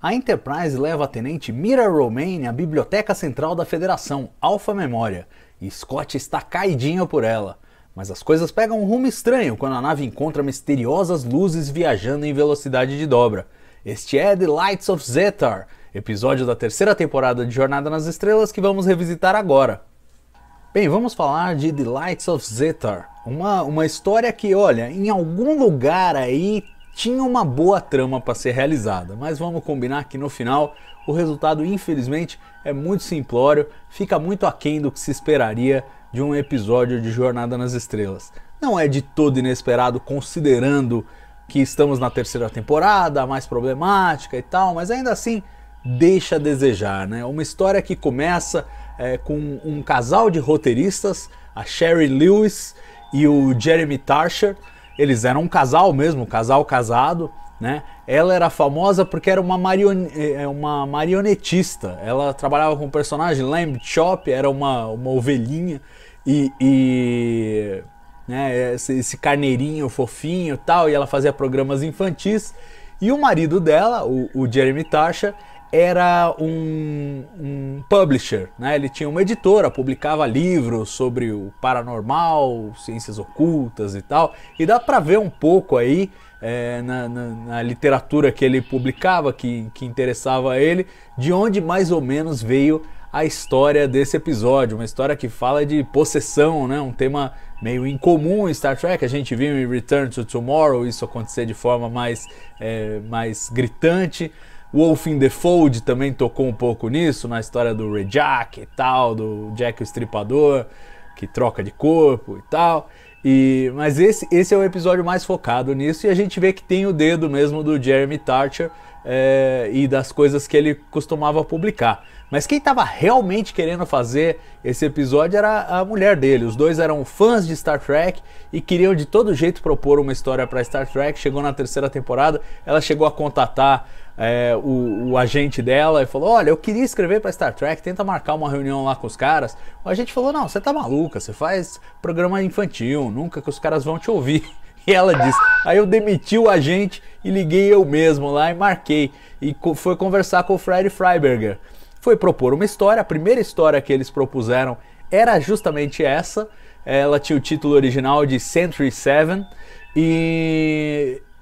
A Enterprise leva a tenente Mira Romaine à biblioteca central da Federação, Alpha Memória, e Scott está caidinho por ela. Mas as coisas pegam um rumo estranho quando a nave encontra misteriosas luzes viajando em velocidade de dobra. Este é The Lights of Zetar, episódio da terceira temporada de Jornada nas Estrelas que vamos revisitar agora. Bem, vamos falar de The Lights of Zetar, uma história que, olha, em algum lugar aí tinha uma boa trama para ser realizada, mas vamos combinar que no final o resultado, infelizmente, é muito simplório, fica muito aquém do que se esperaria de um episódio de Jornada nas Estrelas. Não é de todo inesperado, considerando que estamos na terceira temporada, a mais problemática e tal, mas ainda assim deixa a desejar, né? Uma história que começa com um casal de roteiristas, a Sherry Lewis e o Jeremy Tarsher. Eles eram um casal mesmo, um casal casado, né? Ela era famosa porque era uma marionetista. Ela trabalhava com o personagem Lamb Chop, era uma ovelhinha né, esse carneirinho fofinho e tal, e ela fazia programas infantis. E o marido dela, o Jeremy Tarsher, era um publisher, né? Ele tinha uma editora, publicava livros sobre o paranormal, ciências ocultas e tal, e dá pra ver um pouco aí na literatura que ele publicava, que interessava a ele, de onde mais ou menos veio a história desse episódio, uma história que fala de possessão, né? Um tema meio incomum em Star Trek. A gente viu em Return to Tomorrow isso acontecer de forma mais gritante. Wolf in the Fold também tocou um pouco nisso, na história do Rejak e tal, do Jack o Estripador, que troca de corpo e tal. Mas esse é o episódio mais focado nisso, e a gente vê que tem o dedo mesmo do Jeremy Tarsher e das coisas que ele costumava publicar. Mas quem estava realmente querendo fazer esse episódio era a mulher dele. Os dois eram fãs de Star Trek e queriam de todo jeito propor uma história para Star Trek. Chegou na terceira temporada, ela chegou a contatar o agente dela e falou: olha, eu queria escrever para Star Trek, tenta marcar uma reunião lá com os caras. O agente falou: não, você tá maluca, você faz programa infantil, nunca que os caras vão te ouvir. E ela disse: aí eu demiti o agente e liguei eu mesmo lá e marquei. E foi conversar com o Fred Freiberger. Foi propor uma história. A primeira história que eles propuseram era justamente essa. Ela tinha o título original de Century 7.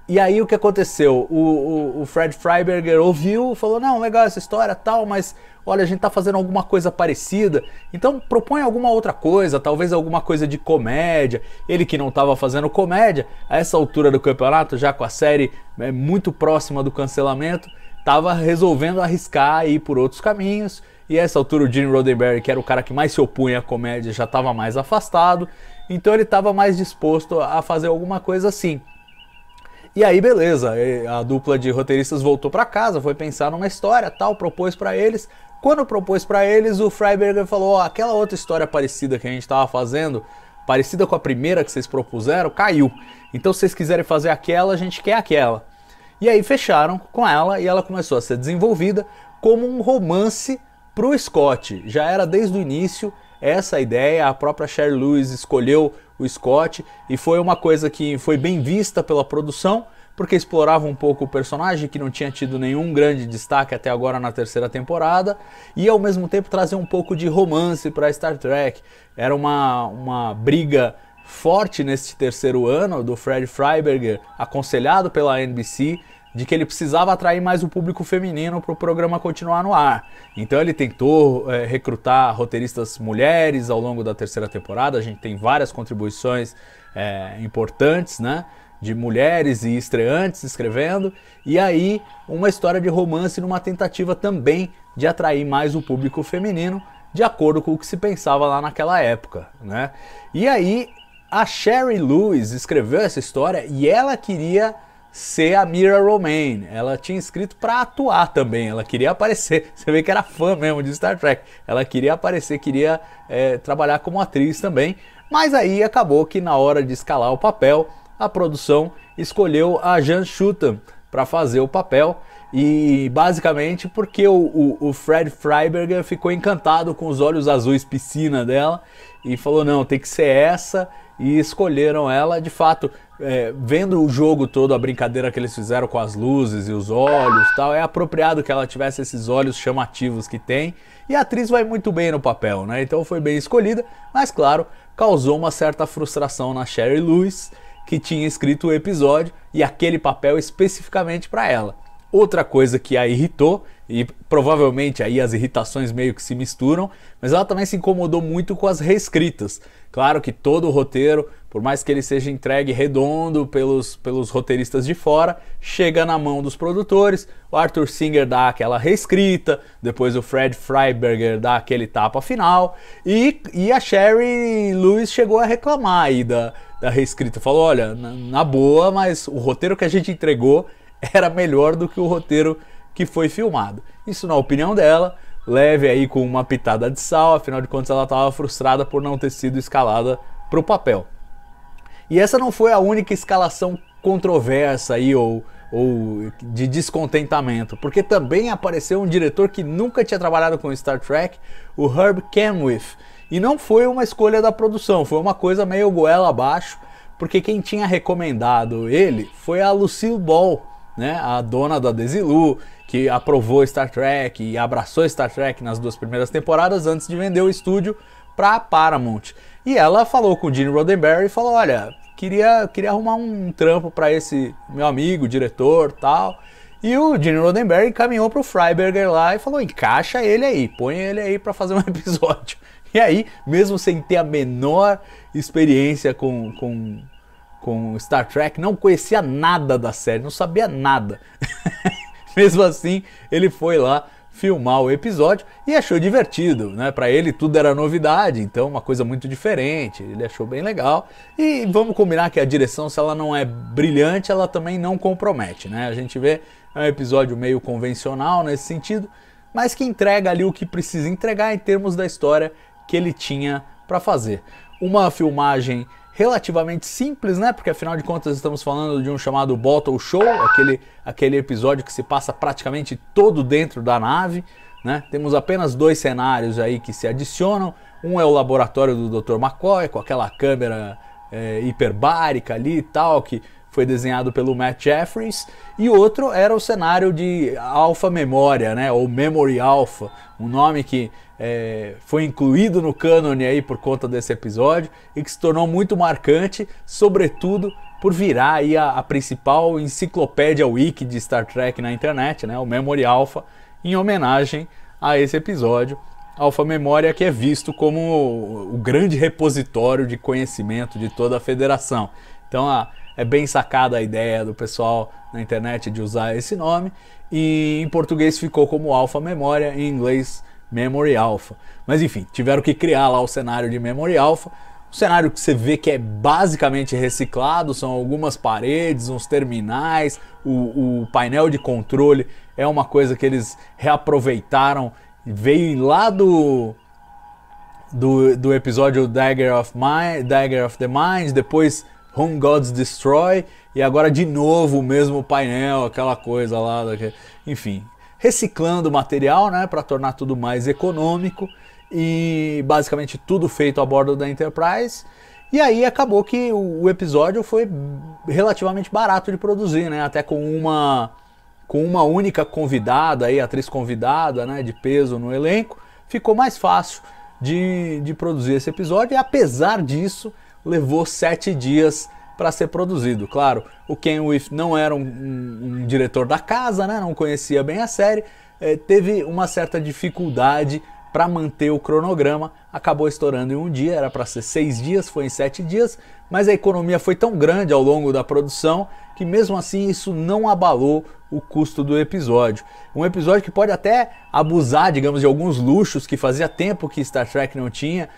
E aí o que aconteceu? O Fred Freiberger ouviu, falou: não, legal essa história tal, mas olha, a gente tá fazendo alguma coisa parecida, então propõe alguma outra coisa, talvez alguma coisa de comédia. Ele, que não estava fazendo comédia, a essa altura do campeonato, já com a série muito próxima do cancelamento, estava resolvendo arriscar e ir por outros caminhos. E a essa altura o Gene Roddenberry, que era o cara que mais se opunha à comédia, já estava mais afastado, então ele estava mais disposto a fazer alguma coisa assim. E aí beleza, a dupla de roteiristas voltou para casa, foi pensar numa história tal, propôs para eles. Quando propôs para eles, o Freiberger falou: aquela outra história parecida que a gente estava fazendo, parecida com a primeira que vocês propuseram, caiu. Então se vocês quiserem fazer aquela, a gente quer aquela. E aí fecharam com ela e ela começou a ser desenvolvida como um romance pro Scott. Já era desde o início essa ideia, a própria Sherry Lewis escolheu o Scott e foi uma coisa que foi bem vista pela produção, porque explorava um pouco o personagem, que não tinha tido nenhum grande destaque até agora na terceira temporada, e ao mesmo tempo trazer um pouco de romance para Star Trek. Era uma briga forte nesse terceiro ano do Fred Freiberger, aconselhado pela NBC, de que ele precisava atrair mais o público feminino para o programa continuar no ar. Então ele tentou recrutar roteiristas mulheres ao longo da terceira temporada. A gente tem várias contribuições importantes, né, de mulheres e estreantes escrevendo. E aí uma história de romance numa tentativa também de atrair mais o público feminino, de acordo com o que se pensava lá naquela época, né? E aí a Sherry Lewis escreveu essa história e ela queria ser a Mira Romaine. Ela tinha escrito para atuar também, ela queria aparecer. Você vê que era fã mesmo de Star Trek. Ela queria aparecer, queria trabalhar como atriz também. Mas aí acabou que na hora de escalar o papel, a produção escolheu a Jan Schutten para fazer o papel. E basicamente porque o Fred Freiberger ficou encantado com os olhos azuis piscina dela e falou: não, tem que ser essa. e escolheram ela. De fato, vendo o jogo todo, a brincadeira que eles fizeram com as luzes e os olhos tal, é apropriado que ela tivesse esses olhos chamativos que tem, e a atriz vai muito bem no papel, né? Então foi bem escolhida, mas claro, causou uma certa frustração na Shari Lewis, que tinha escrito o episódio e aquele papel especificamente para ela. Outra coisa que a irritou, e provavelmente aí as irritações meio que se misturam, mas ela também se incomodou muito com as reescritas. Claro que todo o roteiro, por mais que ele seja entregue redondo pelos roteiristas de fora, chega na mão dos produtores. O Arthur Singer dá aquela reescrita, depois o Fred Freiberger dá aquele tapa final, e a Shari Lewis chegou a reclamar aí da reescrita. Falou, olha, na boa, mas o roteiro que a gente entregou era melhor do que o roteiro que foi filmado. Isso na opinião dela, leve aí com uma pitada de sal, afinal de contas ela estava frustrada por não ter sido escalada para o papel. E essa não foi a única escalação controversa aí ou de descontentamento, porque também apareceu um diretor que nunca tinha trabalhado com Star Trek, o Herb Kamwith, e não foi uma escolha da produção, foi uma coisa meio goela abaixo, porque quem tinha recomendado ele foi a Lucille Ball, né, a dona da Desilu, que aprovou Star Trek e abraçou Star Trek nas 2 primeiras temporadas antes de vender o estúdio para a Paramount. E ela falou com o Gene Roddenberry e falou, olha, queria arrumar um trampo para esse meu amigo, diretor, tal. E o Gene Roddenberry encaminhou para o Freiberger lá e falou, encaixa ele aí, põe ele aí para fazer um episódio. E aí, mesmo sem ter a menor experiência com Star Trek, não conhecia nada da série, não sabia nada. Mesmo assim, ele foi lá filmar o episódio e achou divertido, né? Para ele tudo era novidade, então uma coisa muito diferente, ele achou bem legal. E vamos combinar que a direção, se ela não é brilhante, ela também não compromete, né? A gente vê, é um episódio meio convencional nesse sentido, mas que entrega ali o que precisa entregar em termos da história que ele tinha para fazer. Uma filmagem relativamente simples, né? Porque afinal de contas estamos falando de um chamado Bottle Show, aquele episódio que se passa praticamente todo dentro da nave, né? Temos apenas 2 cenários aí que se adicionam. Um é o laboratório do Dr. McCoy, com aquela câmera hiperbárica ali e tal, que foi desenhado pelo Matt Jeffries, e outro era o cenário de Alpha Memória, né? Ou Memory Alpha, um nome que foi incluído no cânone aí por conta desse episódio e que se tornou muito marcante, sobretudo por virar aí a principal enciclopédia wiki de Star Trek na internet, né? O Memory Alpha, em homenagem a esse episódio. Alpha Memória, que é visto como o grande repositório de conhecimento de toda a federação. Então é bem sacada a ideia do pessoal na internet de usar esse nome, e em português ficou como Alpha Memória, em inglês Memory Alpha. Mas enfim, tiveram que criar lá o cenário de Memory Alpha, um cenário que você vê que é basicamente reciclado, são algumas paredes, uns terminais, o painel de controle é uma coisa que eles reaproveitaram, veio lá do episódio Dagger of the Mind, depois Whom Gods Destroy, e agora de novo o mesmo painel, aquela coisa lá, enfim, reciclando material, né, para tornar tudo mais econômico, e basicamente tudo feito a bordo da Enterprise. E aí acabou que o episódio foi relativamente barato de produzir, né, até com uma única convidada, aí, atriz convidada, né, de peso no elenco, ficou mais fácil de produzir esse episódio, e apesar disso levou 7 dias para ser produzido. Claro, o Ken Wyeth não era um diretor da casa, né? Não conhecia bem a série, teve uma certa dificuldade para manter o cronograma, acabou estourando em um dia, era para ser 6 dias, foi em 7 dias, mas a economia foi tão grande ao longo da produção que mesmo assim isso não abalou o custo do episódio. Um episódio que pode até abusar, digamos, de alguns luxos que fazia tempo que Star Trek não tinha,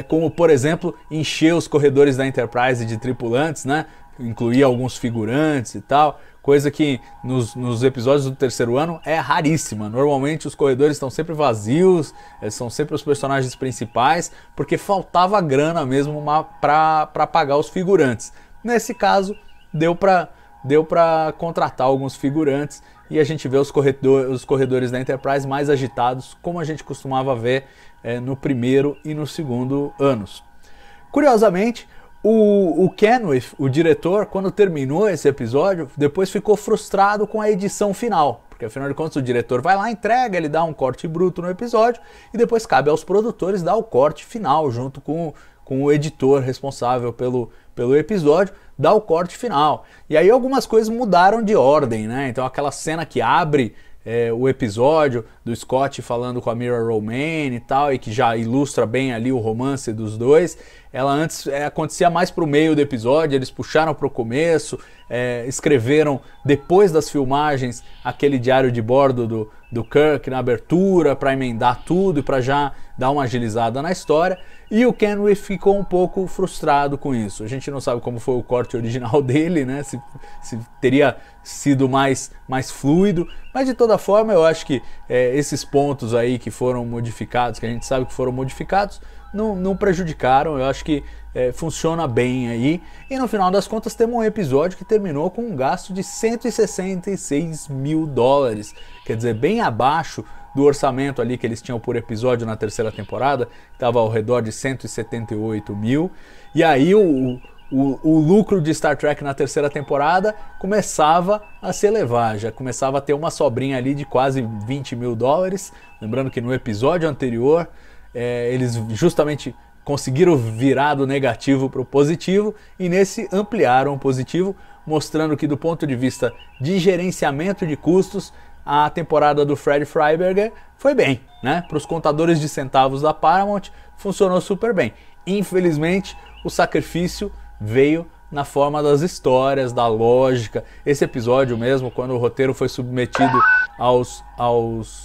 como por exemplo encher os corredores da Enterprise de tripulantes, né? Incluir alguns figurantes e tal, coisa que nos episódios do 3º ano é raríssima. Normalmente os corredores estão sempre vazios, são sempre os personagens principais, porque faltava grana mesmo para pagar os figurantes. Nesse caso, deu para contratar alguns figurantes e a gente vê os corredores da Enterprise mais agitados, como a gente costumava ver no 1º e no 2º anos. Curiosamente, O Kenwith, o diretor, quando terminou esse episódio, depois ficou frustrado com a edição final. Porque afinal de contas o diretor vai lá, entrega, ele dá um corte bruto no episódio e depois cabe aos produtores dar o corte final junto com o editor responsável pelo episódio, dar o corte final. E aí algumas coisas mudaram de ordem, né? Então aquela cena que abre o episódio do Scott falando com a Mira Romaine e tal, e que já ilustra bem ali o romance dos dois, ela antes acontecia mais pro meio do episódio, eles puxaram pro começo, escreveram depois das filmagens aquele diário de bordo do Kirk na abertura para emendar tudo e para já dar uma agilizada na história. E o Kenwith ficou um pouco frustrado com isso. A gente não sabe como foi o corte original dele, né? Se teria sido mais fluido, mas de toda forma eu acho que esses pontos aí que foram modificados, que a gente sabe que foram modificados, não prejudicaram. Eu acho que funciona bem aí. E no final das contas temos um episódio que terminou com um gasto de 166 mil dólares, quer dizer, bem abaixo do orçamento ali que eles tinham por episódio na terceira temporada, que estava ao redor de 178 mil. E aí o lucro de Star Trek na terceira temporada começava a se elevar, já começava a ter uma sobrinha ali de quase 20 mil dólares. Lembrando que no episódio anterior eles justamente conseguiram virar do negativo para o positivo, e nesse ampliaram o positivo, mostrando que do ponto de vista de gerenciamento de custos, a temporada do Fred Freiberger foi bem, né? Para os contadores de centavos da Paramount funcionou super bem. Infelizmente, o sacrifício veio na forma das histórias, da lógica. Esse episódio mesmo, quando o roteiro foi submetido aos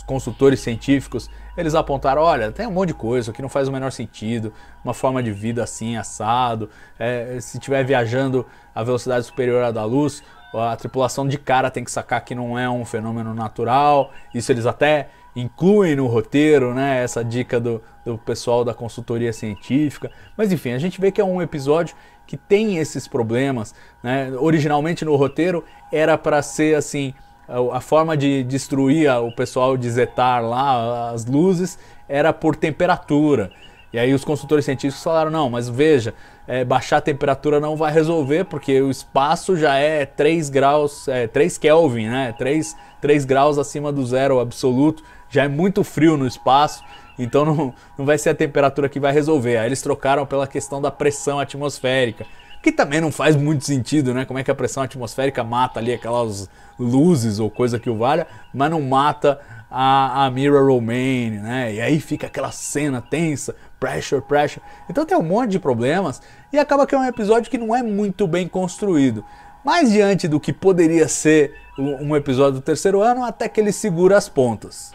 consultores científicos, eles apontaram, olha, tem um monte de coisa que não faz o menor sentido, uma forma de vida assim, assado, se estiver viajando a velocidade superior à da luz, a tripulação de cara tem que sacar que não é um fenômeno natural. Isso eles até incluem no roteiro, né, essa dica do pessoal da consultoria científica. Mas enfim, a gente vê que é um episódio que tem esses problemas, né? Originalmente no roteiro era para ser assim, a forma de destruir o pessoal de Zetar lá, as luzes, era por temperatura. E aí os consultores científicos falaram, não, mas veja, baixar a temperatura não vai resolver, porque o espaço já é 3 graus, 3 Kelvin, né? 3 graus acima do zero absoluto, já é muito frio no espaço, então não vai ser a temperatura que vai resolver. Aí eles trocaram pela questão da pressão atmosférica, que também não faz muito sentido, né? Como é que a pressão atmosférica mata ali aquelas luzes ou coisa que o valha, mas não mata a Mira Romaine, né? E aí fica aquela cena tensa, pressure. Então tem um monte de problemas e acaba que é um episódio que não é muito bem construído. Mas diante do que poderia ser um episódio do terceiro ano, até que ele segura as pontas.